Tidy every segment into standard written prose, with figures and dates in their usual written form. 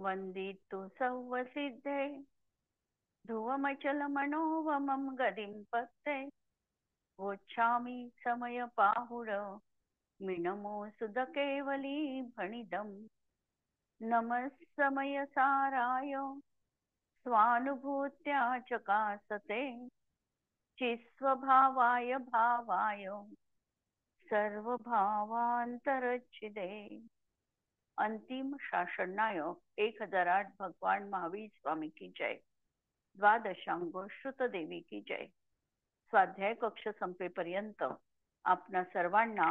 वन्दितु सौवसिद्धे ध्रुवमचलमनोवमं गदिं पत्ते वोच्छामि समयपाहुड मिनमोऽसुधकेवली भणिदम् नमः समयसाराय स्वानुभूत्या चकासते चिस्वभावाय भावाय सर्वभावांतरच्छिदे। अंतिम शासननायक 1008 भगवान महावीर स्वामी की जय। द्वादशांग श्रुत देवी की जय। स्वाध्याय कक्ष संपेपर्यंत आपणा सर्वांना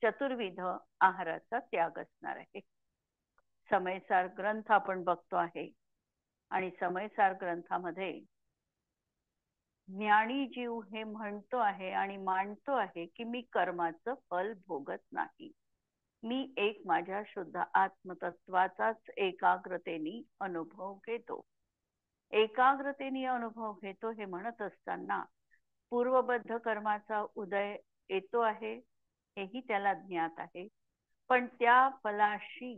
चतुर्विध आहाराचा त्याग असणार आहे। समयसार ग्रंथ आपण बघतो आहे आणि समयसार ग्रंथामध्ये ज्ञानी जीव हे म्हणतो आहे आणि मांडतो आहे की मी कर्माचं फल भोगत नाही, मी एक माझ्या शुद्ध आत्मतत्वाचाच एकाग्रतेने अनुभव घेतो। एकाग्रतेने अनुभव घेतो हे म्हणत असताना पूर्वबद्ध कर्माचा उदय येतो आहे हेही त्याला ज्ञात आहे, पण त्या फलाशी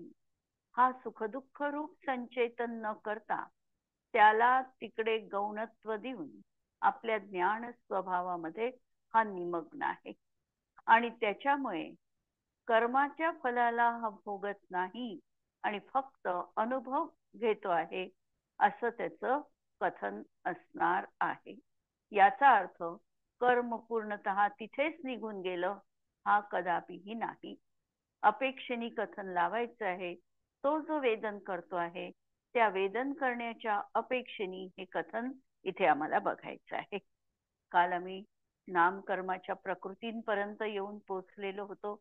हा सुखदुःख रूप संचेतन न करता त्याला तिकडे गौणत्व देऊन आपल्या ज्ञान स्वभावामध्ये हा निमग्न आहे आणि त्याच्यामुळे कर्माच्या फलाला हा भोगत नाही आणि फक्त अनुभव घेतो आहे असं त्याचं कथन असणार आहे। याचा अर्थ कर्म पूर्णतः तिथेच निघून गेलं हा कदापिही नाही। अपेक्षेने कथन लावायचं आहे, तो जो वेदन करतो आहे त्या वेदन करण्याच्या अपेक्षेने हे कथन इथे आम्हाला बघायचं आहे। काल आम्ही नामकर्माच्या प्रकृतींपर्यंत येऊन पोचलेलो होतो।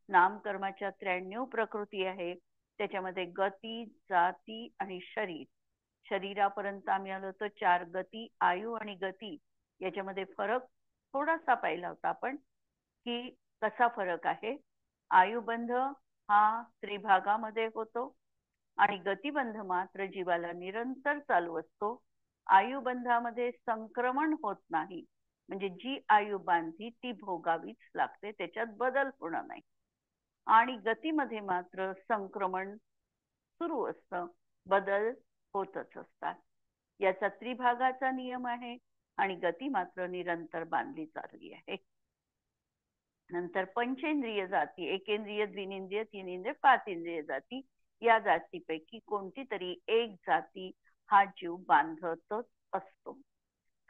नामकर्माच्या 93 प्रकृती आहे, त्याच्यामध्ये गती, जाती आणि शरीर। शरीरापर्यंत आम्ही आलो होतो। 4 गती, आयु आणि गती याच्यामध्ये फरक थोडासा पाहिला होता आपण की कसा फरक आहे। आयुबंध हा त्रिभागामध्ये होतो आणि गतिबंध मात्र जीवाला निरंतर चालू असतो। आयुबंधामध्ये संक्रमण होत नाही, म्हणजे जी आयु बांधली ती भोगावीच लागते, त्याच्यात बदल होणार नाही। आणि गतीमध्ये मात्र संक्रमण सुरू असतं, बदल होतच असतात। याचा त्रिभागाचा नियम आहे आणि गती मात्र निरंतर बांधली चालली आहे। नंतर पंचेंद्रिय जाती, एकेंद्रिय, द्विनेंद्रिय, तीनेंद्रिय, 5 इंद्रिय जाती। या जातीपैकी कोणती तरी एक जाती हा जीव बांधतच असतो।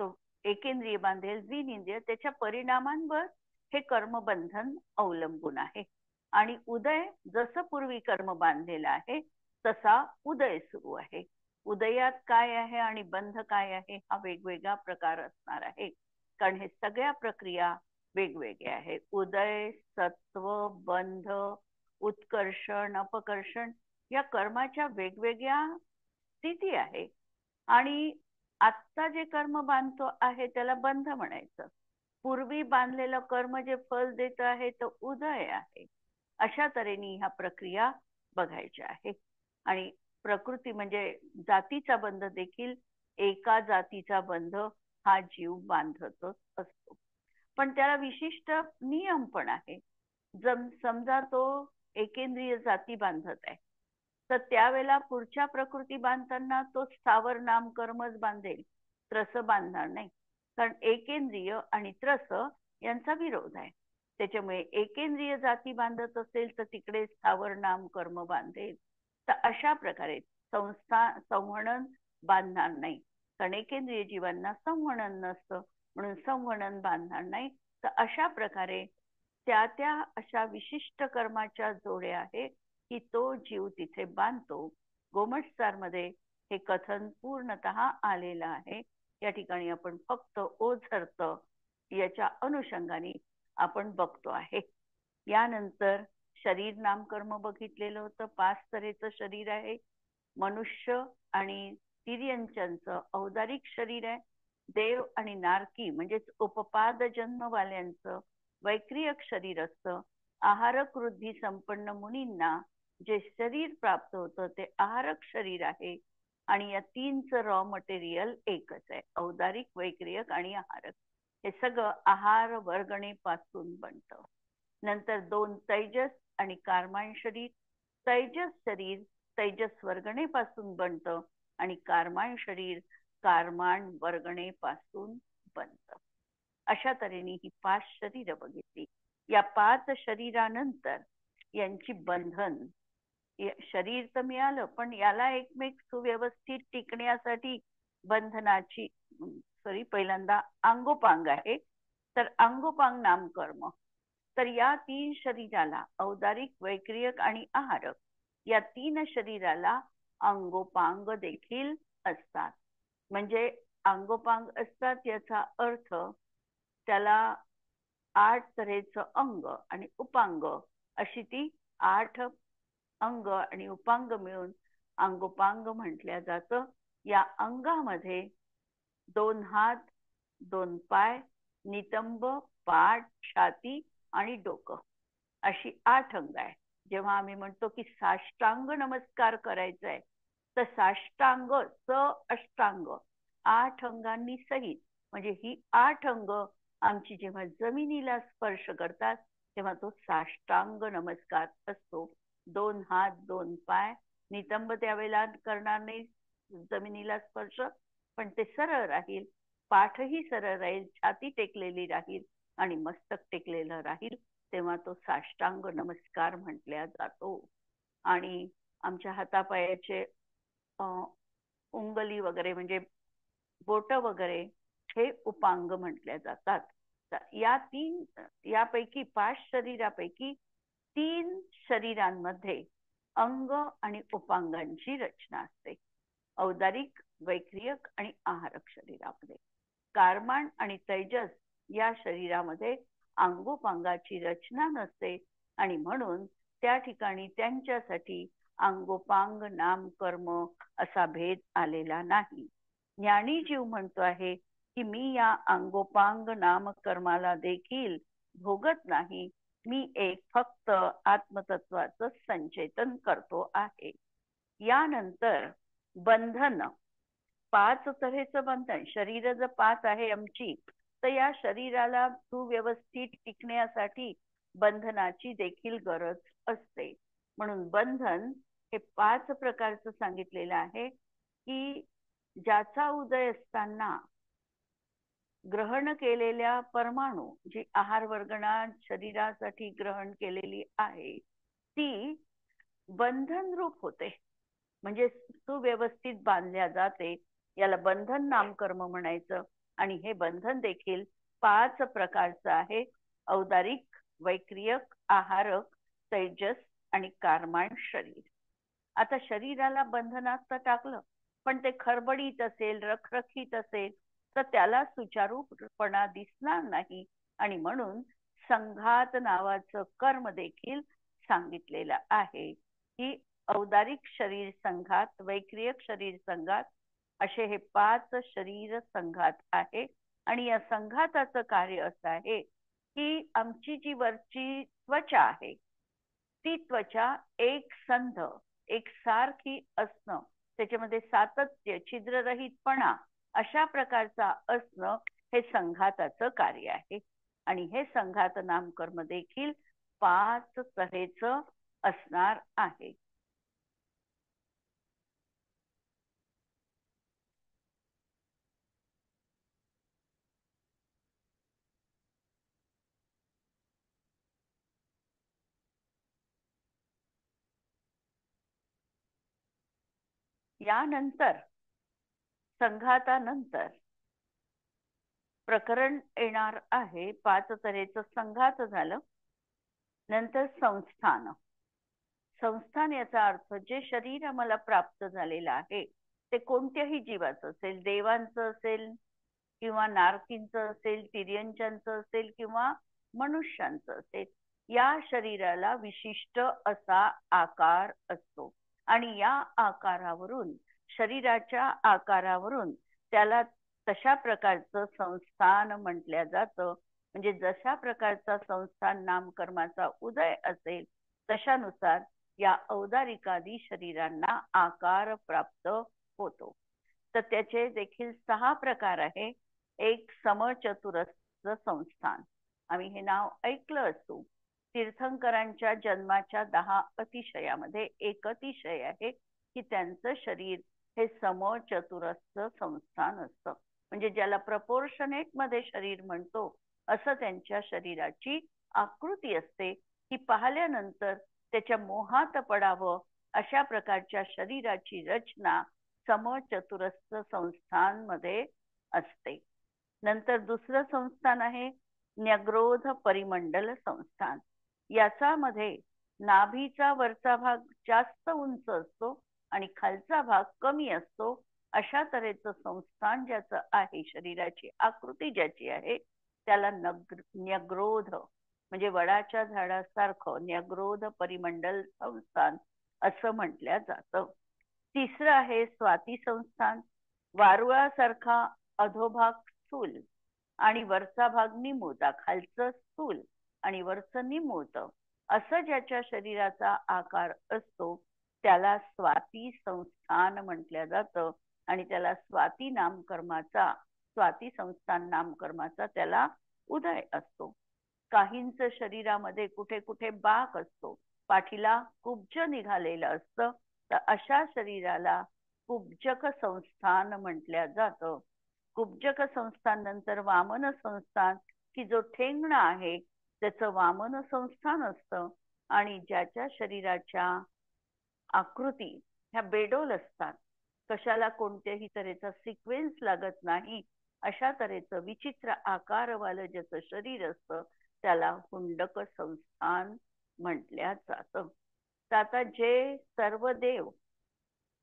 तो एकेंद्रिय बांधेल, द्विनेंद्रिय, त्याच्या परिणामांवर हे कर्मबंधन अवलंबून आहे। आणि उदय जसं पूर्वी कर्म बांधलेलं आहे तसा उदय सुरू आहे। उदयात काय आहे आणि बंध काय आहे हा वेगवेगळा प्रकार असणार आहे, कारण हे सगळ्या प्रक्रिया वेगवेगळे आहे। उदय, सत्व, बंध, उत्कर्षण, अपकर्षण या कर्माच्या वेगवेगळ्या स्थिती आहे। आणि आत्ता जे कर्म बांधतो आहे त्याला बंध म्हणायचं। पूर्वी बांधलेलं कर्म जे फल देत आहे तो उदय आहे। अशा तऱ्हेने ह्या प्रक्रिया बघायच्या आहे। आणि प्रकृती म्हणजे जातीचा बंध देखील एका जातीचा बंध हा जीव बांधतच असतो, पण त्याला विशिष्ट नियम पण आहे। समजा तो एकेंद्रिय जाती बांधत आहे तर त्यावेळेला पुढच्या प्रकृती बांधताना तो स्थावर नाम कर्मच बांधेल, त्रस बांधणार नाही, कारण एकेंद्रिय आणि त्रस यांचा विरोध आहे। त्याच्यामुळे एकेंद्रिय जाती बांधत असेल तर तिकडे स्थावर नाम कर्म बांधेल। तर अशा प्रकारे संवहन बांधणार नाही, कारण एकेंद्रिय जीवांना संवहन नसतं म्हणून संवहन बांधणार नाही। तर अशा प्रकारे त्या अशा विशिष्ट कर्माच्या जोड्या आहे की तो जीव तिथे बांधतो। गोमटसार मध्ये हे कथन पूर्णतः आलेलं आहे। या ठिकाणी आपण फक्त ओझरत याच्या अनुषंगाने आपण बघतो आहे। यानंतर शरीर नामकर्म बघितलेलं होतं। 5 तऱ्हेचं शरीर आहे। मनुष्य आणि तिर्यंच्यांचं औदारिक शरीर आहे। देव आणि नारकी म्हणजेच उपपाद जन्मवाल्यांचं वैक्रियक शरीर असतं। आहारक वृद्धी संपन्न मुनींना जे शरीर प्राप्त होतं ते आहारक शरीर आहे। आणि या 3चं रॉ मटेरियल एकच आहे, औदारिक, वैक्रियक आणि आहारक। हे सगळं आहार वर्गणेपासून बनतं। नंतर 2 तैजस आणि कार्माण शरीर। तैजस शरीर तैजस वर्गणेपासून बनतं आणि कारमाण शरीर कारमाण वर्गणेपासून बनतं. अशा तऱ्हेने ही 5 शरीर बघितली. या 5 शरीरानंतर यांची बंधन, शरीर तर मिळालं पण याला एकमेक सुव्यवस्थित टिकण्यासाठी बंधनाची पहिल्यांदा अंगोपांग आहे. तर अंगोपांग नामकर्म. तर या 3 शरीराला औदारिक, वैक्रियक आणि आहारक या 3 शरीराला अंगोपांग देखील असतात. म्हणजे अंगोपांग असतात याचा अर्थ त्याला 8 तऱ्हेचं अंग आणि उपांग अशी ती 8 अंग आणि उपांग मिळून अंगोपांग म्हटल्या जातं. या अंगामध्ये 2 हात, 2 पाय, नितंब, पाठ, छाती आणि डोकं अशी 8 अंग आहे. जेव्हा आम्ही म्हणतो की साष्टांग नमस्कार करायचा आहे, तर साष्टांग अष्टांग 8 अंगांनी सहित, म्हणजे ही 8 अंग आमची जेव्हा जमिनीला स्पर्श करतात तेव्हा तो साष्टांग नमस्कार असतो. 2 हात, 2 पाय, नितंब त्यावेळेला करणार नाही जमिनीला स्पर्श, पण ते सरळ राहील. पाठही सरळ राहील, छाती टेकलेली राहील आणि मस्तक टेकलेलं राहील, तेव्हा तो साष्टांग नमस्कार म्हटला जातो. आणि आमच्या हातापायाचे उंगली वगैरे म्हणजे बोट वगैरे हे उपांग म्हटल्या जातात. यापैकी 5 शरीरापैकी 3 शरीरांमध्ये अंग आणि उपांगांची रचना असते. औदारिक, वैक्रियक आणि आहारक शरीरामध्ये. कारमाण आणि तैजस या शरीरामध्ये अंगोपांगाची रचना नसते आणि म्हणून त्या ठिकाणी त्यांच्यासाठी अंगोपांग नामकर्म असा भेद आलेला नाही. ज्ञानी जीव म्हणतो आहे की मी या अंगोपांग नामकर्माला देखील भोगत नाही, मी एक फक्त आत्मतत्वाचं संचेतन करतो आहे. यानंतर बंधन, 5 तऱ्हेचं बंधन. शरीर जर 5 आहे आमची, तर या शरीराला सुव्यवस्थित टिकण्यासाठी बंधनाची देखील गरज असते. म्हणून बंधन हे 5 प्रकारचं सांगितलेलं आहे की ज्याचा उदय असताना ग्रहण केलेल्या परमाणू जी आहार वर्गणा शरीरासाठी ग्रहण केलेली आहे ती बंधन रूप होते, म्हणजे सुव्यवस्थित बांधल्या जाते. याला बंधन नामकर्म म्हणायचं. आणि हे बंधन देखील 5 प्रकारचं आहे. औदारिक, वैक्रियक, आहारक, तैजस आणि कारमाण शरीर. आता शरीराला बंधनात तर टाकलं, पण ते खरबडीत असेल, रखरखीत असेल तर त्याला सुचारूपणा दिसणार नाही. आणि म्हणून संघात नावाचं कर्म देखील सांगितलेलं आहे की औदारिक शरीर संघात, वैक्रियक शरीर संघात असे हे 5 शरीर संघात आहे. आणि या संघाताचं कार्य असं आहे की आमची जी वरची त्वचा आहे ती त्वचा एक संध, एक सारखी असणं, त्याच्यामध्ये सातत्य, छिद्ररहितपणा अशा प्रकारचा असणं हे संघाताचं कार्य आहे. आणि हे संघात नामकर्म देखील 5 तऱ्हेचं असणार आहे. यानंतर संघातानंतर प्रकरण येणार आहे. 5 तऱ्हेचं संघात झालं. नंतर संस्थान. संस्थान याचा अर्थ जे शरीर आम्हाला प्राप्त झालेलं आहे ते कोणत्याही जीवाचं असेल, देवांचं असेल किंवा नारकींचं असेल, तिर्यंचांचं असेल किंवा मनुष्यांचं असेल, या शरीराला विशिष्ट असा आकार असतो. आणि या आकारावरून, शरीराच्या आकारावरून त्याला तशा प्रकारचं संस्थान म्हटलं जातं. म्हणजे जशा प्रकारचा संस्थान नामकर्माचा उदय असेल तशानुसार या औदारिकादी शरीरांना आकार प्राप्त होतो. तर त्याचे देखील 6 प्रकार आहे. एक समचतुरस्र संस्थान. आम्ही हे नाव ऐकलं असतो. तीर्थंकरांच्या जन्माच्या 10 अतिशयामध्ये एक अतिशय आहे की त्यांचं शरीर हे समचतुरस्र संस्थान असतं. म्हणजे ज्याला प्रपोर्शनेट मध्ये शरीर म्हणतो असं त्यांच्या शरीराची आकृती असते, की पाहिल्यानंतर त्याच्या मोहात पडावं अशा प्रकारच्या शरीराची रचना समचतुरस्र संस्थांमध्ये असते. नंतर दुसरं संस्थान आहे न्यग्रोध परिमंडल संस्थान. याच्यामध्ये नाभीचा वरचा भाग जास्त उंच असतो आणि खालचा भाग कमी असतो. अशा तऱ्हेचं संस्थान ज्याचं आहे, शरीराची आकृती ज्याची आहे, त्याला न्यग्रोध म्हणजे वडाच्या झाडासारखं न्यग्रोध परिमंडल संस्थान असं म्हटलं जातं. तिसरं आहे स्वाती संस्थान. वारुळासारखा अधोभाग स्थूल आणि वरचा भाग निमुळता, खालचं स्थूल आणि वरचं निमुळत असं ज्याच्या शरीराचा आकार असतो त्याला स्वाती संस्थान म्हटलं जातं. आणि त्याला स्वाती संस्थान नामकर्माचा त्याला उदय असतो. काहींचं शरीरामध्ये कुठे कुठे बाक असतो, पाठीला कुब्ज निघालेलं असतं, तर अशा शरीराला कुब्जक संस्थान म्हटलं जातं. कुब्जक संस्थान नंतर वामन संस्थान, की जो ठेंगणा आहे त्याचं वामन संस्थान असतं. आणि ज्याच्या शरीराच्या आकृती ह्या बेडोल असतात, कशाला कोणत्याही तऱ्हेचा सिक्वेन्स लागत नाही, अशा तऱ्हेचं विचित्र आकारवालं ज्याचं शरीर असतं त्याला हुंडक संस्थान म्हटल्या जातं. तर आता जे सर्व देव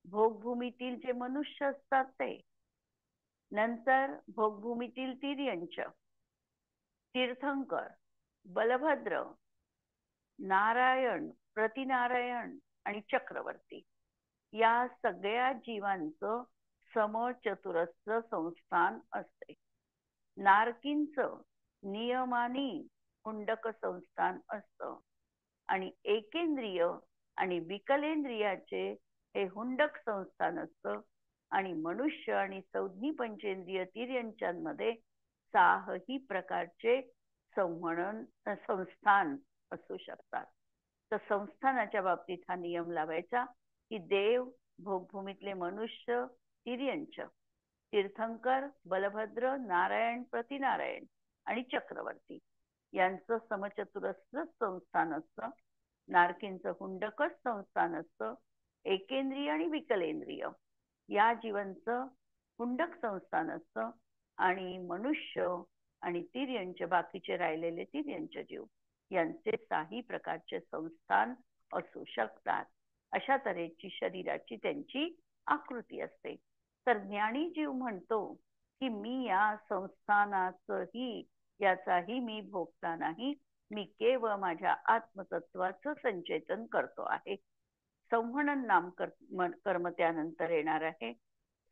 भोगभूमीतील जे मनुष्य असतात ते, नंतर भोगभूमीतील तिर्यंच, तीर्थंकर, बलभद्र, नारायण, प्रतिनारायण आणि चक्रवर्ती या सगळ्या जीवांचं समचतुरस्र संस्थान असते. नारकींचं नियमानी हुंडक संस्थान असतं आणि एकेंद्रिय आणि विकलेंद्रियाचे हे हुंडक संस्थान असतं. आणि मनुष्य आणि संज्ञी पंचेंद्रिय तिर्यंचांमध्ये 6ही प्रकारचे संस्थान असू शकतात. तर संस्थानाच्या बाबतीत हा नियम लावायचा की देव, भोगभूमीतले मनुष्य, तिर्यंच, तीर्थंकर, बलभद्र, नारायण, प्रतिनारायण आणि चक्रवर्ती यांचं समचतुरस्र संस्थान असतं. नारकींचं हुंडकच संस्थान असतं. एकेंद्रिय आणि विकलेंद्रिय या जीवांचं हुंडक संस्थान असतं. आणि मनुष्य आणि तिर्यंच, बाकीचे राहिलेले तिर्यंच जीव यांचे 6ही प्रकारचे संस्थान असू शकतात. अशा तऱ्हेची शरीराची त्यांची आकृती असते. तर ज्ञानी जीव म्हणतो की मी या संस्थानाचंही याचाही मी भोगता नाही, मी केवळ माझ्या आत्मतत्वाचं संचेतन करतो आहे. संहनन नाम कर्म त्यानंतर येणार आहे.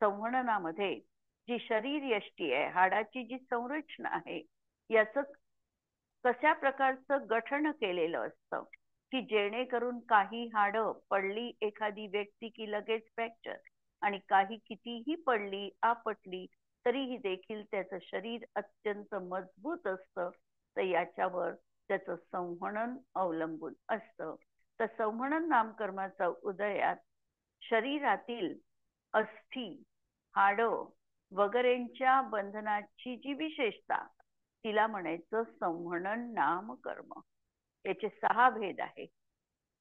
संहननामध्ये जी शरीर यष्टी आहे, हाडाची जी संरचना आहे, याचं कशा प्रकारचं गठन केलेलं असतं की जेणेकरून काही हाडं पडली एखादी व्यक्ती की लगेच फ्रॅक्चर, आणि काही कितीही पडली आपटली तरीही देखील त्याचं शरीर अत्यंत मजबूत असतं. तर याच्यावर त्याचं संहनन अवलंबून असतं. तर संहनन नामकर्माचा उदयात शरीरातील अस्थी, हाडं वगैरेंच्या बंधनाची जी विशेषता, तिला म्हणायचं संहनन नामकर्म. याचे 6 भेद आहे.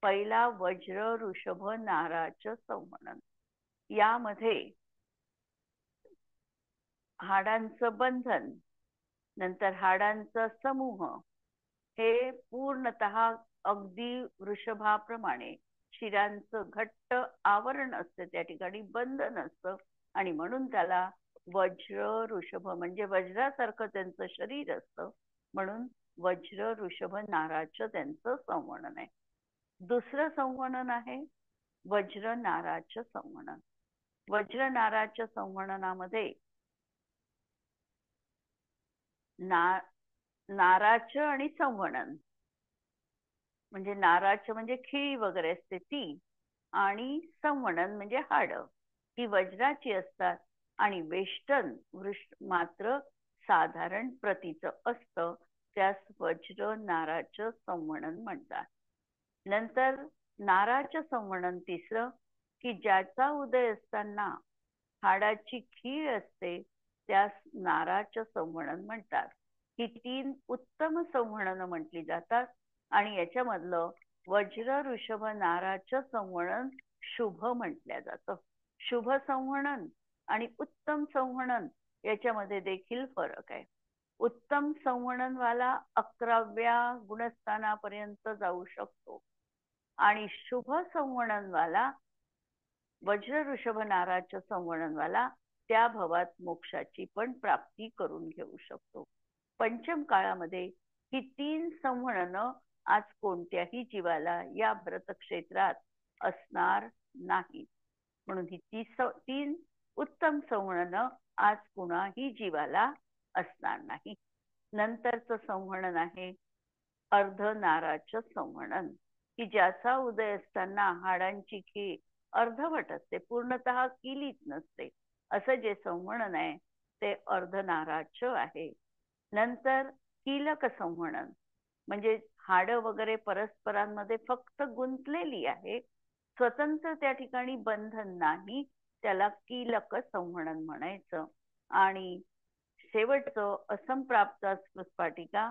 पहिला वज्र ऋषभ नाराच संहनन. यामध्ये हाडांचं बंधन, नंतर हाडांचा समूह हे पूर्णतः अगदी वृषभाप्रमाणे शिरांचं घट्ट आवरण असतं, त्या ठिकाणी बंधन असतं. आणि म्हणून त्याला वज्र ऋषभ म्हणजे वज्रासारखं त्यांचं शरीर असतं, म्हणून वज्र ऋषभ नाराचं त्यांचं संवहन आहे. दुसरं संवहन आहे वज्र नाराचं संवहन. वज्र नाराच्या संवहनामध्ये नाराचं आणि संवहन म्हणजे नाराचं म्हणजे खिळी वगैरे असते ती, आणि संवहन म्हणजे हाड ही वज्राची असतात. आणि वेष्टन मात्र साधारण प्रतीचं असतं, त्यास वज्र नाराचं संवहन म्हणतात. नंतर नाराचं संवहन तिसरं की ज्याचा उदय असताना हाडाची खीळ असते त्यास नाराचं संवहन म्हणतात. ही 3 उत्तम संवहनं म्हटली जातात आणि याच्यामधलं वज्र ऋषभ नाराचं संवहन शुभ म्हटलं जातं. शुभ संवहन आणि उत्तम संवहन याच्यामध्ये देखील फरक आहे. उत्तम संवहनवाला 11व्या गुणस्थानापर्यंत जाऊ शकतो आणि शुभ संवहनवाला वज्र ऋषभ नाराचं संवहनवाला त्या भवात मोक्षाची पण प्राप्ती करून घेऊ शकतो. पंचम काळामध्ये ही 3 संवहनं आज कोणत्याही जीवाला या भरत क्षेत्रात असणार नाही. म्हणून ही 3 उत्तम संवहनं आज कुणाही जीवाला असणार नाही. नंतरचं संवहन आहे अर्धनाराचं संवहन, की ज्याचा उदय असताना हाडांची खीळ अर्धवट असते, पूर्णतः किलीच नसते. असं जे संवहन आहे ते अर्धनाराचं आहे. नंतर कीलक संवहन म्हणजे हाडं वगैरे परस्परांमध्ये फक्त गुंतलेली आहे, स्वतंत्र त्या ठिकाणी बंधन नाही, त्याला कीलक संवहन म्हणायचं. आणि शेवटचं असंप्राप्त स्फुस्फाटिका,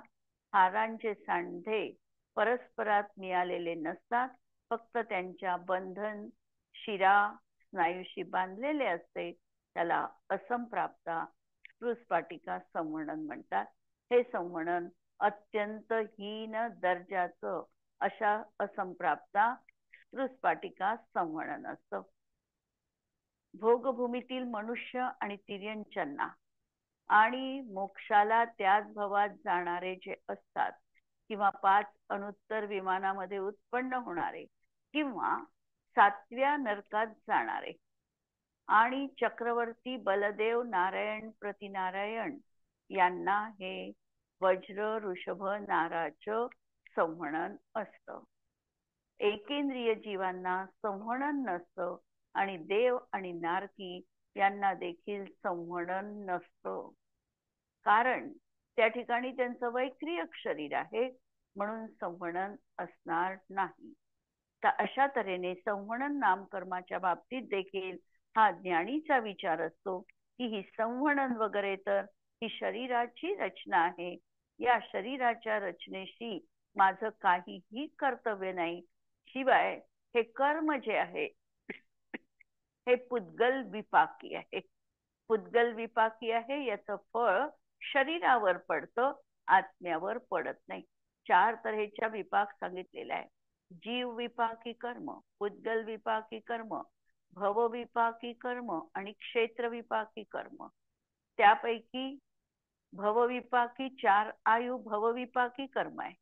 हारांचे सांधे परस्परात मिळालेले नसतात, फक्त त्यांच्या बंधन शिरा स्नायूशी बांधलेले असते, त्याला असंप्राप्ता स्फुस्फाटिका संवहन म्हणतात. हे संवहन अत्यंत हीन दर्जाचं अशा असंप्राप्ता स्फुस्फाटिका संवहन असतं. भोगभूमीतील मनुष्य आणि तिर्यंच्यांना आणि मोक्षाला त्याच भवात जाणारे जे असतात, किंवा 5 अनुत्तर विमानामध्ये उत्पन्न होणारे, किंवा 7व्या नरकात जाणारे, आणि चक्रवर्ती बलदेव नारायण प्रतिनारायण यांना हे वज्र ऋषभ नाराचं संवहन असतं. एकेंद्रिय जीवांना संवहन नसतं आणि देव आणि नारकी यांना देखील संवहन नसतं, कारण त्या ठिकाणी त्यांचं वैक्रियक शरीर आहे, म्हणून संवहन असणार नाही. तर अशा तऱ्हेने संवहन नामकर्माच्या बाबतीत देखील हा ज्ञानीचा विचार असतो की ही संवहन वगैरे तर ही शरीराची रचना आहे, या शरीराच्या रचनेशी माझं काहीही कर्तव्य नाही. शिवाय हे कर्म जे आहे हे पुद्गल विपाकी आहे. पुद्गल विपाकी आहे, याचं फळ शरीरावर पडतं, आत्म्यावर पडत नाही. 4 तऱ्हेच्या विपाक सांगितलेला आहे. जीव विपाकी कर्म, पुद्गल विपाकी कर्म, भव विपाकी कर्म आणि क्षेत्र विपाकी कर्म. त्यापैकी भवविपाकी 4 आयु भवविपाकी कर्म आहे.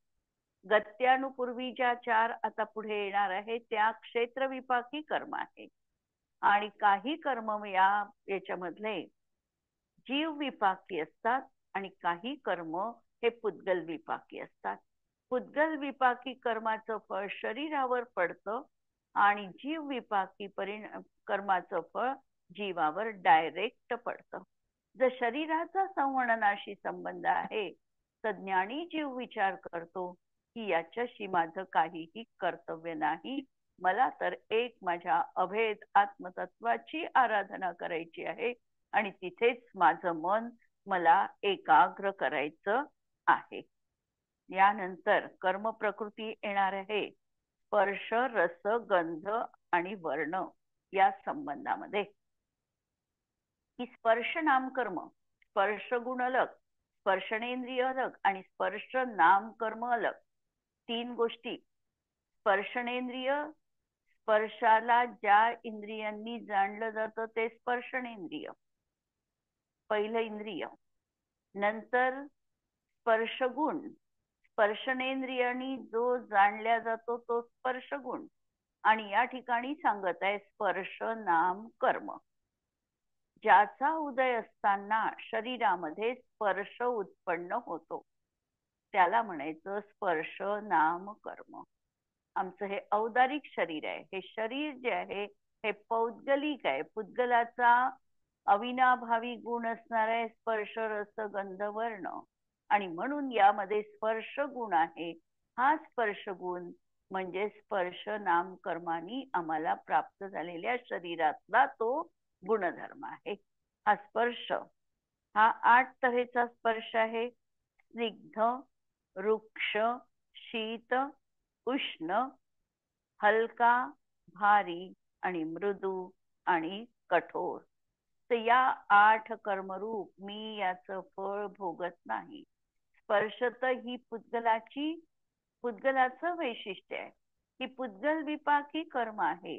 गत्यानुपूर्वी ज्या 4 आता पुढे येणार आहे त्या क्षेत्र विपाकी कर्म आहे. आणि काही कर्म याच्यामधले जीव विपाकी असतात आणि काही कर्म हे पुद्गल विपाकी असतात. पुद्गल विपाकी कर्माचं फळ शरीरावर पडतं आणि जीव विपाकी कर्माचं फळ जीवावर डायरेक्ट पडतं. जर शरीराचा संवहनाशी संबंध आहे तर ज्ञानी जीव विचार करतो की याच्याशी माझं काहीही कर्तव्य नाही, मला तर एक माझ्या अभेद आत्मतत्वाची आराधना करायची आहे आणि तिथेच माझं मन मला एकाग्र करायचं आहे. यानंतर कर्म प्रकृती येणार आहे स्पर्श रस गंध आणि वर्ण या संबंधामध्ये. की स्पर्श नाम कर्म, स्पर्श गुण अलग, स्पर्शनेंद्रिय अलग आणि स्पर्श नाम कर्म अलग. 3 गोष्टी. स्पर्शनेंद्रिय, स्पर्शाला ज्या इंद्रियांनी जाणलं जातं ते स्पर्शनेंद्रिय, पहिलं इंद्रिय. नंतर स्पर्शगुण, स्पर्शनेंद्रियांनी जो जाणल्या जातो तो स्पर्शगुण. आणि या ठिकाणी सांगत आहे स्पर्श नाम कर्म. ज्याचा उदय असताना शरीरामध्ये स्पर्श उत्पन्न होतो त्याला म्हणायचं स्पर्श नाम कर्म. आमचं हे औदारिक शरीर आहे, हे शरीर जे आहे हे पौद्गलिक आहे. पुद्गलाचा अविनाभावी गुण असणार आहे स्पर्श रस गंध वर्ण, आणि म्हणून यामध्ये स्पर्श गुण आहे. हा स्पर्श गुण म्हणजे स्पर्श नाम कर्मानी आम्हाला प्राप्त झालेल्या शरीरातला तो गुणधर्म आहे. हा स्पर्श हा 8 तऱ्हेचा स्पर्श आहे. स्निग्ध, रुक्ष, शीत, उष्ण, हलका, भारी आणि मृदू आणि कठोर. तर या 8 कर्मरूप मी याचं फळ भोगत नाही. स्पर्श तर ही पुद्गलाचं वैशिष्ट्य आहे. ही पुद्गल विपाकी कर्म आहे.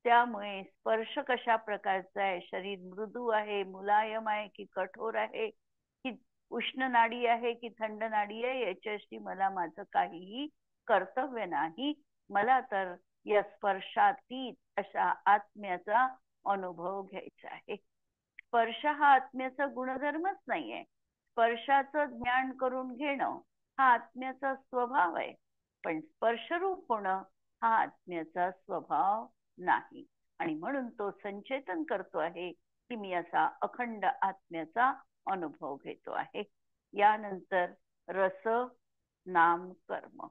त्यामुळे स्पर्श कशा प्रकारचा आहे, शरीर मृदू आहे, मुलायम आहे की कठोर आहे, की उष्ण नाडी आहे की थंड नाडी आहे, याच्याशी मला माझं काहीही कर्तव्य नाही. मला तर या स्पर्शातीत अशा आत्म्याचा अनुभव घ्यायचा आहे. स्पर्श हा आत्म्याचा गुणधर्मच नाहीये. स्पर्शाचं ज्ञान करून घेणं हा आत्म्याचा स्वभाव आहे. पण स्पर्शरूप होणं हा आत्म्याचा स्वभाव नाही. आणि म्हणून तो संचेतन करतो आहे की मी असा अखंड आत्म्याचा अनुभव घेतो आहे. यानंतर रस नाम कर्म.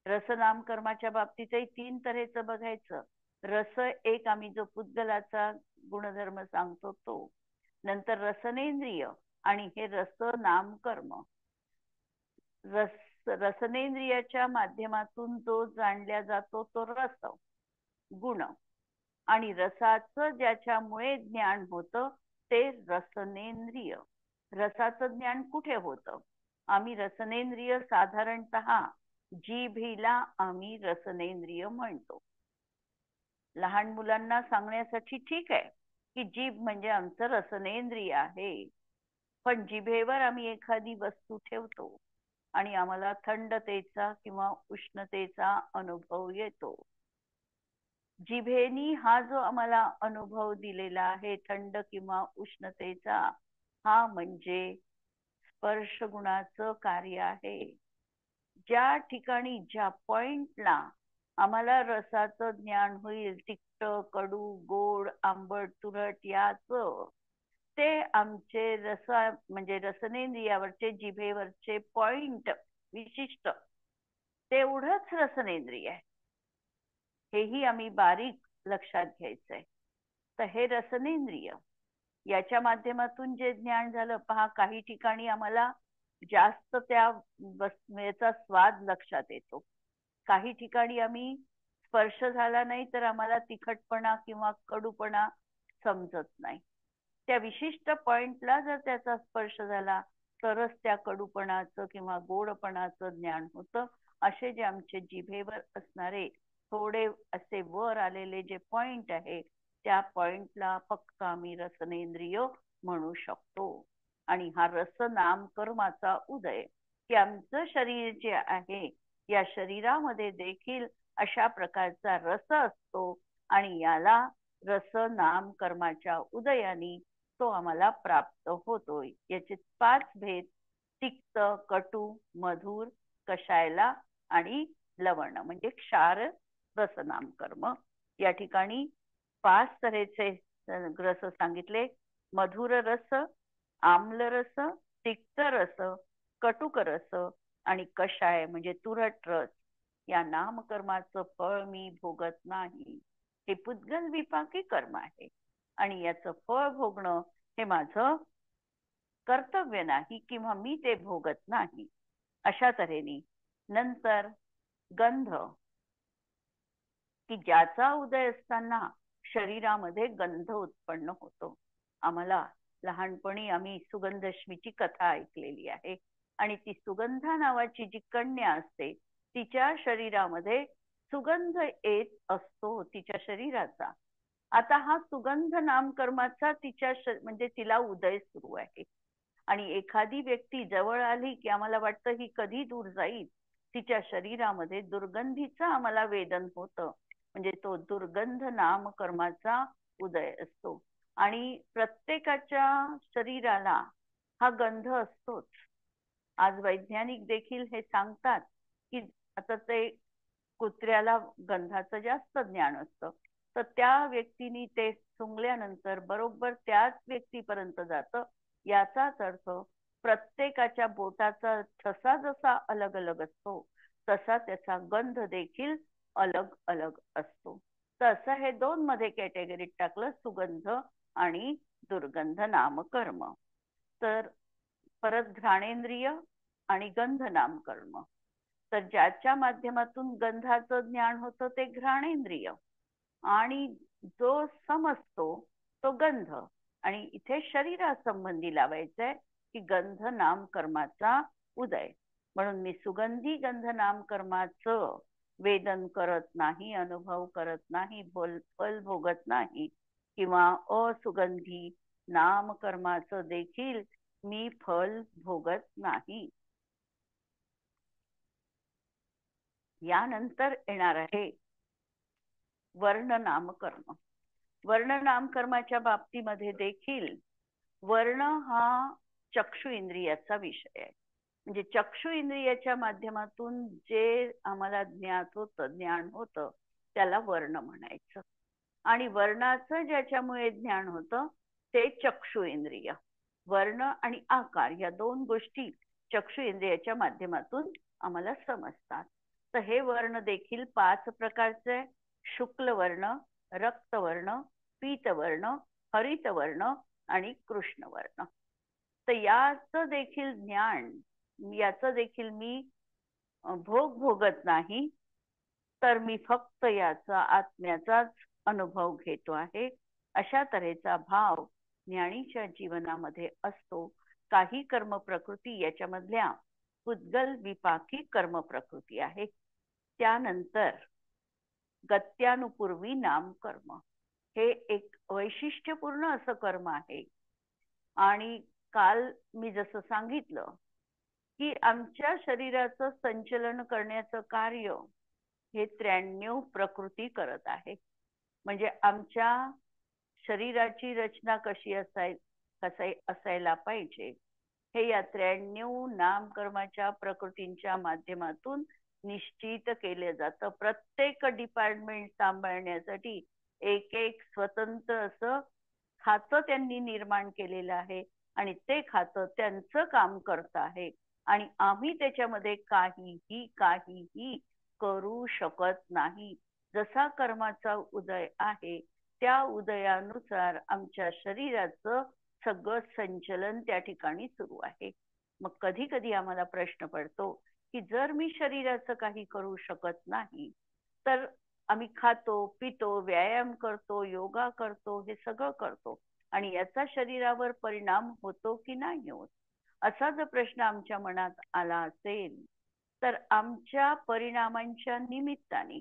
रस नाम कर्माच्या बाबतीतही 3 तऱ्हेचं बघायचं. रस एक आम्ही जो पुद्गलाचा गुणधर्म सांगतो तो. नंतर रसनेंद्रिय आणि हे रस नाम कर्म. रसनेंद्रियाच्या माध्यमातून जो जाणल्या जातो तो रस गुण, आणि रसाचं ज्याच्यामुळे ज्ञान होतं ते रसनेंद्रिय. रसाचं ज्ञान कुठे होतं? आम्ही रसनेंद्रिय साधारणतः जीभीला आम्ही रसनेंद्रिय म्हणतो. लहान मुलांना सांगण्यासाठी ठीक आहे की जीभ म्हणजे आमचं रसनेंद्रिय आहे. पण जिभेवर आम्ही एखादी वस्तू ठेवतो आणि आम्हाला थंडतेचा किंवा उष्णतेचा अनुभव येतो. जिभेनी हा जो आम्हाला अनुभव दिलेला आहे थंड किंवा उष्णतेचा, हा म्हणजे स्पर्श गुणाचं कार्य आहे. ज्या ठिकाणी ज्या पॉइंटला आम्हाला रसाचं ज्ञान होईल, तिखट, कडू, गोड, आंबट, तुरट याचं, ते आमचे म्हणजे रसनेंद्रियावरचे जिभेवरचे पॉइंट विशिष्ट, तेवढंच रसनेंद्रिय आहे. हेही आम्ही बारीक लक्षात घ्यायचंय. तर हे रसनेंद्रिय याच्या माध्यमातून जे ज्ञान झालं पहा, काही ठिकाणी आम्हाला जास्त त्या याचा स्वाद लक्षात येतो. काही ठिकाणी आम्ही स्पर्श झाला नाही तर आम्हाला तिखटपणा किंवा कडूपणा समजत नाही. त्या विशिष्ट पॉइंटला जर त्याचा स्पर्श झाला तरच त्या कडूपणाचं किंवा गोडपणाचं ज्ञान होतं. असे जे आमचे जिभेवर असणारे थोडे असे वर आलेले जे पॉइंट आहे त्या पॉइंटला फक्त आम्ही रसनेंद्रिय म्हणू शकतो. आणि हा रस नाम कर्माचा उदय, की आमचं शरीर जे आहे या शरीरामध्ये देखील अशा प्रकारचा रस असतो आणि याला रस नाम कर्माच्या उदयाने तो आम्हाला प्राप्त होतोय. याचे 5 भेद: तिक्त, कटू, मधुर, कषायला आणि लवण म्हणजे क्षार रस नाम कर्म. या ठिकाणी 5 तऱ्हेचे रस सांगितले: मधुर रस, आम्ल रस, तिक्त रस, कटुक रस आणि कषाय म्हणजे तुरट रस. या नामकर्माचं फळ मी भोगत नाही. हे पुद्गल विपाकी कर्म आहे आणि याचं फळ भोगणं हे माझं कर्तव्य नाही किंवा मी ते भोगत नाही. अशा तऱ्हेने नंतर गंध, की ज्याचा उदय असताना शरीरामध्ये गंध उत्पन्न होतो. आम्हाला लहानपणी आम्ही सुगंधश्मीची कथा ऐकलेली आहे आणि ती सुगंधा नावाची जी कन्या असते तिच्या शरीरामध्ये सुगंध येत असतो तिच्या शरीराचा. आता हा सुगंध नामकर्माचा तिच्या म्हणजे तिला उदय सुरू आहे. आणि एखादी व्यक्ती जवळ आली की आम्हाला वाटतं ही कधी दूर जाईल. तिच्या शरीरामध्ये दुर्गंधीचं आम्हाला वेदन होतं, म्हणजे तो दुर्गंध नामकर्माचा उदय असतो. आणि प्रत्येकाच्या शरीराला हा गंध असतोच. आज वैज्ञानिक देखील हे सांगतात की आता ते कुत्र्याला गंधाचं जास्त ज्ञान असतं, तर त्या व्यक्तीने ते सुंगल्यानंतर बरोबर त्याच व्यक्तीपर्यंत जातं. याचाच अर्थ प्रत्येकाच्या बोटाचा ठसा जसा अलग अलग असतो तसा त्याचा गंध देखील अलग अलग असतो. तर असं हे दोन मध्ये कॅटेगरीत टाकलं, सुगंध आणि दुर्गंध नामकर्म. तर परत घ्राणेंद्रिय आणि गंध नामकर्म. तर ज्याच्या माध्यमातून गंधाचं ज्ञान होतं ते घ्राणेंद्रिय, आणि जो समजतो तो गंध. आणि इथे शरीरासंबंधी लावायचं आहे की गंध नामकर्माचा उदय. म्हणून मी सुगंधी गंध नामकर्माचं वेदन करत नाही, अनुभव करत नाही, फल भोगत नाही, किंवा असुगंधी नामकर्माचं देखील मी फल भोगत नाही. यानंतर येणार आहे वर्ण नामकर्म. वर्ण नामकर्माच्या बाबतीमध्ये देखील वर्ण हा चक्षु इंद्रियाचा विषय आहे. म्हणजे चक्षु इंद्रियाच्या माध्यमातून जे आम्हाला ज्ञान होतं त्याला वर्ण म्हणायचं. आणि वर्णाचं ज्याच्यामुळे ज्ञान होतं ते चक्षु इंद्रिय. वर्ण आणि आकार या दोन गोष्टी चक्षु इंद्रियाच्या माध्यमातून आम्हाला समजतात. तर हे वर्ण देखील 5 प्रकारचे: शुक्ल वर्ण, रक्तवर्ण, पीतवर्ण, हरितवर्ण आणि कृष्णवर्ण. तर याचं देखील ज्ञान, याचं देखील मी भोग भोगत नाही, तर मी फक्त याचा आत्म्याचाच अनुभव घेतो आहे, अशा तऱ्हेचा भाव ज्ञानीच्या जीवनामध्ये असतो. काही कर्म प्रकृती याच्यामधल्या पुद्गल विपाकी कर्म प्रकृती आहे. त्यानंतर गत्यानुपूर्वी नाम कर्म हे एक वैशिष्ट्यपूर्ण असं कर्म आहे. आणि काल मी जसं सांगितलं की आमच्या शरीराचं संचलन करण्याचं कार्य हे 93 प्रकृती करत आहे. म्हणजे आमच्या शरीराची रचना कशी असायला पाहिजे हे या 93 नामकर्माच्या प्रकृतींच्या माध्यमातून निश्चित केले जातं. प्रत्येक डिपार्टमेंट सांभाळण्यासाठी एक एक स्वतंत्र असं खातं त्यांनी निर्माण केलेलं आहे, आणि ते खातं त्यांचं काम करत आहे, आणि आम्ही त्याच्यामध्ये काहीही करू शकत नाही. जसा कर्माचा उदय आहे त्या उदयानुसार आमच्या शरीराचं सगळं संचलन त्या ठिकाणी सुरू आहे. मग कधी कधी आम्हाला प्रश्न पडतो की जर मी शरीराचं काही करू शकत नाही, तर आम्ही खातो, पितो, व्यायाम करतो, योगा करतो, हे सगळं करतो, आणि याचा शरीरावर परिणाम होतो की नाही होत, असा जर प्रश्न आमच्या मनात आला असेल, तर आमच्या परिणामांच्या निमित्ताने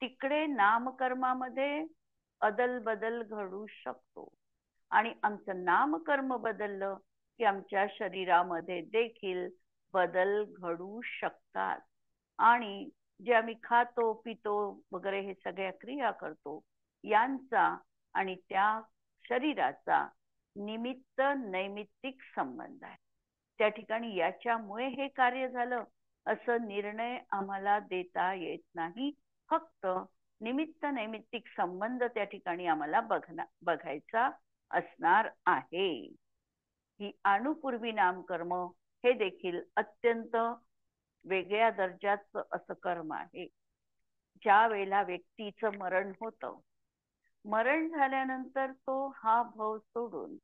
तिकडे नामकर्मामध्ये अदलबदल घडू शकतो. आणि आमचं नामकर्म बदललं की आमच्या शरीरामध्ये देखील बदल घडू शकतात. आणि जे आम्ही खातो, पितो वगैरे हे सगळ्या क्रिया करतो, यांचा आणि त्या शरीराचा निमित्त नैमित्तिक संबंध आहे. त्या ठिकाणी याच्यामुळे हे कार्य झालं असं निर्णय आम्हाला देता येत नाही. फक्त निमित्त नैमित्तिक संबंध त्या ठिकाणी आम्हाला बघायचा असणार आहे. ही अणुपूर्वी नामकर्म हे देखील अत्यंत वेगळ्या दर्जाचं असं कर्म आहे. ज्या वेळेला व्यक्तीचं मरण होतं, मरण झाल्यानंतर तो हा भव सोडून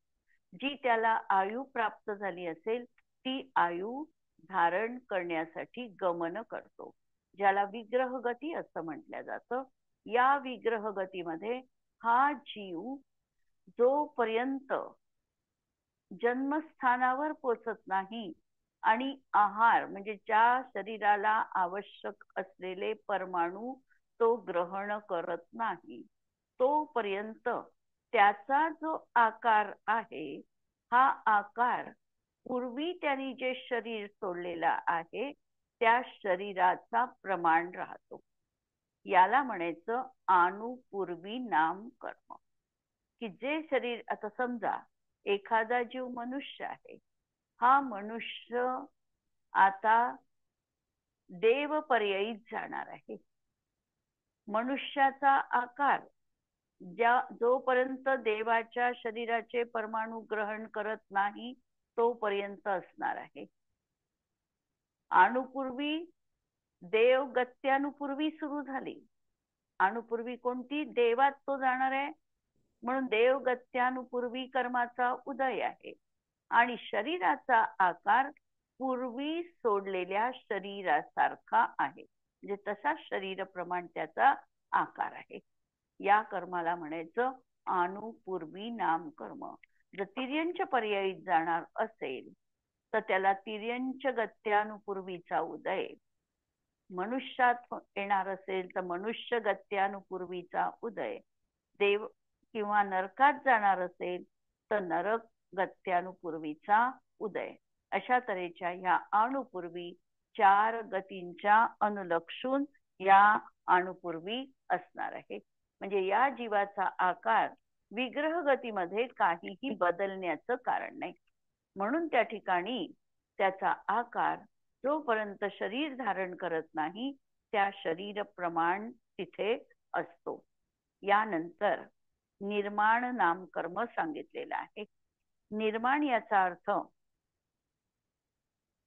जी त्याला आयु प्राप्त झाली असेल ती आयु धारण करण्यासाठी गमन करतो, ज्याला विग्रह गती असं म्हटलं जातं. या विग्रह गतीमध्ये हा जीव जोपर्यंत जन्मस्थानावर पोचत नाही आणि आहार म्हणजे ज्या शरीराला आवश्यक असलेले परमाणू तो ग्रहण करत नाही, तोपर्यंत त्याचा जो आकार आहे, हा आकार पूर्वी त्यांनी जे शरीर सोडलेला आहे त्या शरीराचा प्रमाण राहतो. याला म्हणायचं अणुपूर्वी नाम कर्म. की जे शरीर, आता समजा एखादा जीव मनुष्य आहे, हा मनुष्य आता देव पर्यायीत जाणार आहे. मनुष्याचा आकार जोपर्यंत देवाच्या शरीराचे परमाणू ग्रहण करत नाही तोपर्यंत असणार आहे. अणुपूर्वी देवगत्यानुपूर्वी सुरू झाली. अनुपूर्वी कोणती? देवात तो जाणार आहे, म्हणून देवगत्यानुपूर्वी कर्माचा उदय आहे. आणि शरीराचा आकार पूर्वी सोडलेल्या शरीरासारखा आहे, म्हणजे तसा शरीर प्रमाण त्याचा आकार आहे. या कर्माला म्हणायचं अनुपूर्वी नाम कर्म. जर तिर्यंच पर्यायी जाणार असेल तर त्याला तिर्यंच गत्यानुपूर्वीचा उदय, मनुष्यात येणार असेल तर मनुष्य गत्यानुपूर्वीचा उदय, देव किंवा नरकात जाणार असेल तर नरक गत्यानुपूर्वीचा उदय. अशा तऱ्हेच्या ह्या अनुपूर्वी 4 गतींच्या अनुलक्षून या अनुपूर्वी असणार आहे. म्हणजे या जीवाचा आकार विग्रह गतीमध्ये काहीही बदलण्याचं कारण नाही. म्हणून त्या ठिकाणी त्याचा आकार जोपर्यंत शरीर धारण करत नाही त्या शरीर प्रमाण तिथे असतो. यानंतर निर्माण नामकर्म सांगितलेलं आहे. निर्माण याचा अर्थ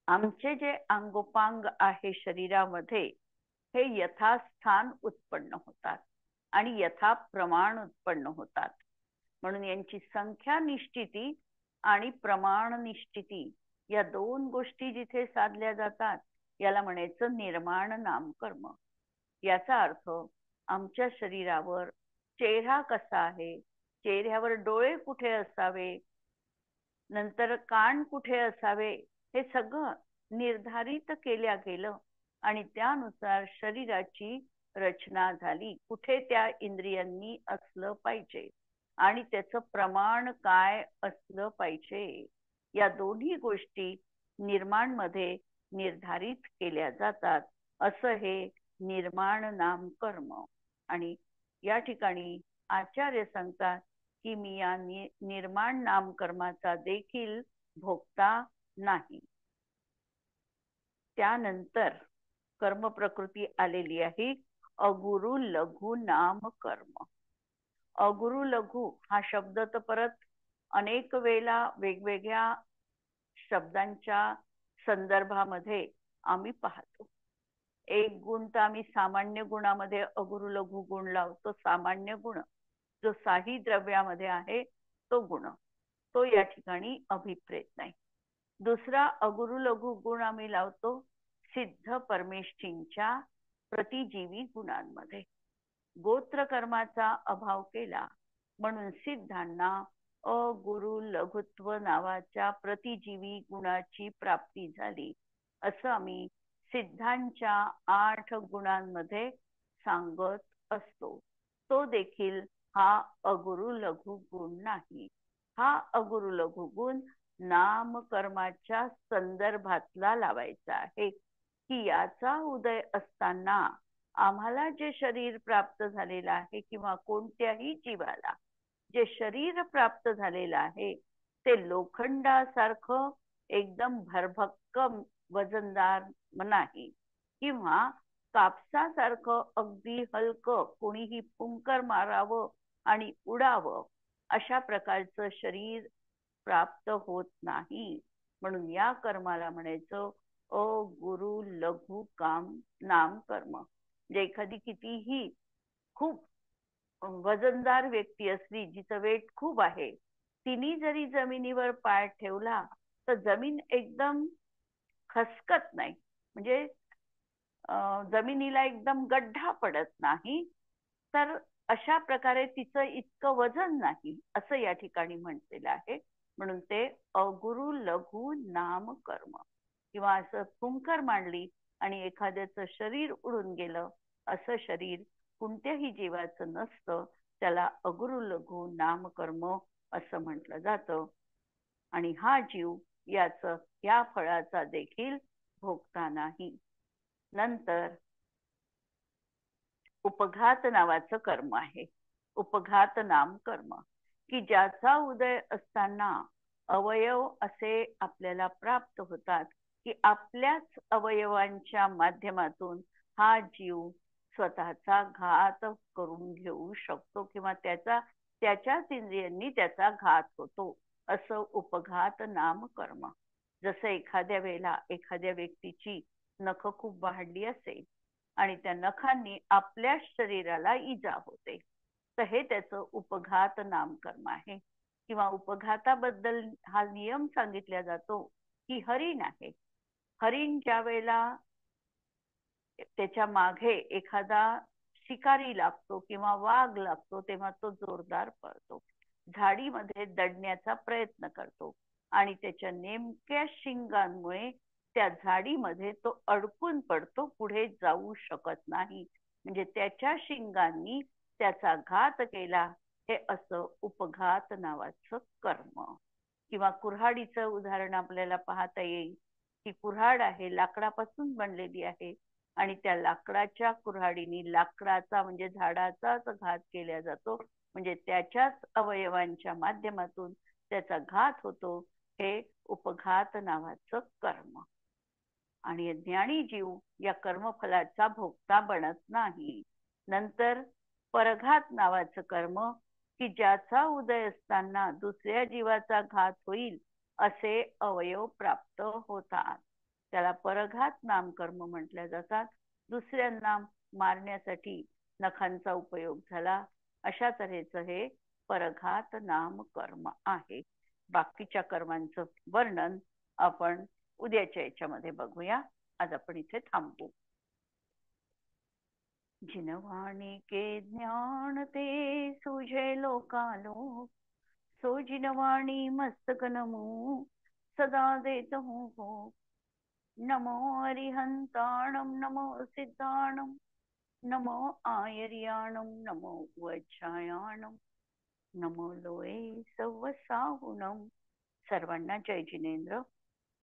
आमचे जे अंगोपांग आहे शरीरामध्ये हे यथास्थान उत्पन्न होतात आणि यथा प्रमाण उत्पन्न होतात. म्हणून यांची संख्या निश्चिती आणि प्रमाण निश्चिती या 2 गोष्टी जिथे साधल्या जातात याला म्हणायचं निर्माण नामकर्म. याचा अर्थ आमच्या शरीरावर चेहरा कसा आहे, चेहऱ्यावर डोळे कुठे असावे, नंतर कान कुठे असावे, हे सगळं निर्धारित केल्या गेलं आणि त्यानुसार शरीराची रचना झाली. कुठे त्या इंद्रियांनी असलं पाहिजे आणि त्याचं प्रमाण काय असलं पाहिजे, या दोन्ही गोष्टी निर्माण मध्ये निर्धारित केल्या जातात. असं हे निर्माण नाम कर्म. आणि या ठिकाणी आचार्य सांगतात की मी या निर्माण नाम कर्माचा देखील भोगता नाही. त्यानंतर कर्म प्रकृती आलेली आहे अगुरु लघु नाम कर्म. अगुरु लघु हा शब्द तर परत अनेक वेळा वेगवेगळ्या शब्दांच्या संदर्भामध्ये आम्ही पाहतो. एक गुण तर आम्ही सामान्य गुणामध्ये अगुरु लघु गुण लावतो. सामान्य गुण जो साही द्रव्यामध्ये आहे तो गुण, तो या ठिकाणी अभिप्रेत नाही. दुसरा अगुरु लघु गुण आम्ही लावतो सिद्ध परमेष्ठींच्या प्रतिजीवी गुणांमध्ये. गोत्र कर्माचा अभाव केला म्हणून सिद्धांना अगुरु लघुत्व नावाच्या प्रतिजीवी गुणाची प्राप्ती झाली, असं आम्ही सिद्धांच्या 8 गुणांमध्ये सांगत असतो. तो देखील हा अगुरु लघु गुण नाही. हा अगुरु लघु गुण नामकर्माच्या संदर्भातला लावायचा आहे की याचा उदय असताना आम्हाला जे शरीर प्राप्त झालेलं आहे किंवा कोणत्याही जीवाला जे शरीर प्राप्त झालेलं आहे ते लोखंडासारखं एकदम भरभक्कम वजनदार नाही किंवा कापसासारखं अगदी हलकं कोणीही फुंकर मारावं आणि उडावं अशा प्रकारचं शरीर प्राप्त होत नाही. म्हणून या कर्माला म्हणायचं अगुरु लघु काम नाम कर्म. जे एखादी कितीही खूप वजनदार व्यक्ती असली, जिचं वेट खूप आहे, तिने जरी जमिनीवर पाय ठेवला तर जमीन एकदम खसकत नाही, म्हणजे जमिनीला एकदम गड्ढा पडत नाही. तर अशा प्रकारे तिचं इतकं वजन नाही असं या ठिकाणी म्हटलेलं आहे. म्हणून ते अगुरु लघु नाम कर्म. किंवा असं फुंकर मांडली आणि एखाद्याचं शरीर उडून गेलं, असं शरीर कोणत्याही जीवाचं नसतं, त्याला अगुरु लघु नाम कर्म असं म्हटलं जातं. आणि हा जीव या फळाचा देखील भोगता नाही. नंतर उपघात नावाचं कर्म आहे. उपघात नाम कर्म की ज्याचा उदय असताना अवयव असे आपल्याला प्राप्त होतात की आपल्याच अवयवांच्या माध्यमातून हा जीव स्वतःचा घात करून घेऊ शकतो किंवा त्याच्याच इंद्रियांनी त्याचा घात होतो, असं उपघात नाम कर्म. जसं एखाद्या वेळेला एखाद्या व्यक्तीची नख खूप वाढली असेल आणि त्या नखांनी आपल्या शरीराला इजा होते, तर हे त्याचं उपघात नामकर्म आहे. किंवा उपघाताबद्दल हा नियम सांगितला जातो की हरिण आहे. हरिण ज्या वेळेला त्याच्या मागे एखादा शिकारी लागतो किंवा वाघ लागतो तेव्हा तो जोरदार पळतो, झाडीमध्ये दडण्याचा प्रयत्न करतो आणि त्याच्या नेमक्या शिंगांमुळे त्या झाडीमध्ये तो अडकून पडतो, पुढे जाऊ शकत नाही. म्हणजे त्याच्या शिंगांनी त्याचा घात केला, हे असं उपघात नावाचं कर्म. किंवा कुऱ्हाडीचं उदाहरण आपल्याला पाहता येईल, की कुऱ्हाड आहे, लाकडापासून बनलेली आहे आणि त्या लाकडाच्या कुऱ्हाडीने लाकडाचा म्हणजे झाडाचाच घात केला जातो, म्हणजे त्याच्याच अवयवांच्या माध्यमातून त्याचा घात होतो. हे उपघात नावाचं कर्म. आणि ज्ञानी जीव या कर्मफलाचा भोगता बनत नाही. नंतर परघात नावाचं कर्म, की ज्याचा उदय असताना दुसऱ्या जीवाचा घात होईल असे अवयव प्राप्त होतात, त्याला परघात नामकर्म म्हटल्या जातात. दुसऱ्यांना मारण्यासाठी नखांचा उपयोग झाला, अशा तऱ्हेचं हे परघात नाम कर्म आहे. बाकीच्या कर्मांचं वर्णन आपण उद्याच्या याच्यामध्ये बघूया. आज आपण इथे थांबू. जिनवाणी के ज्ञान ते सुझे लोकालोक, सो जिनवाणी मस्तक नमो सदा देत हो. नमो अरिहंताणम नमो सिद्धाणम नमो आयर्याणम नमो वज्रायाणम नमो लोये सव्वसाहुणम. सर्वांना जय जिनेंद्र.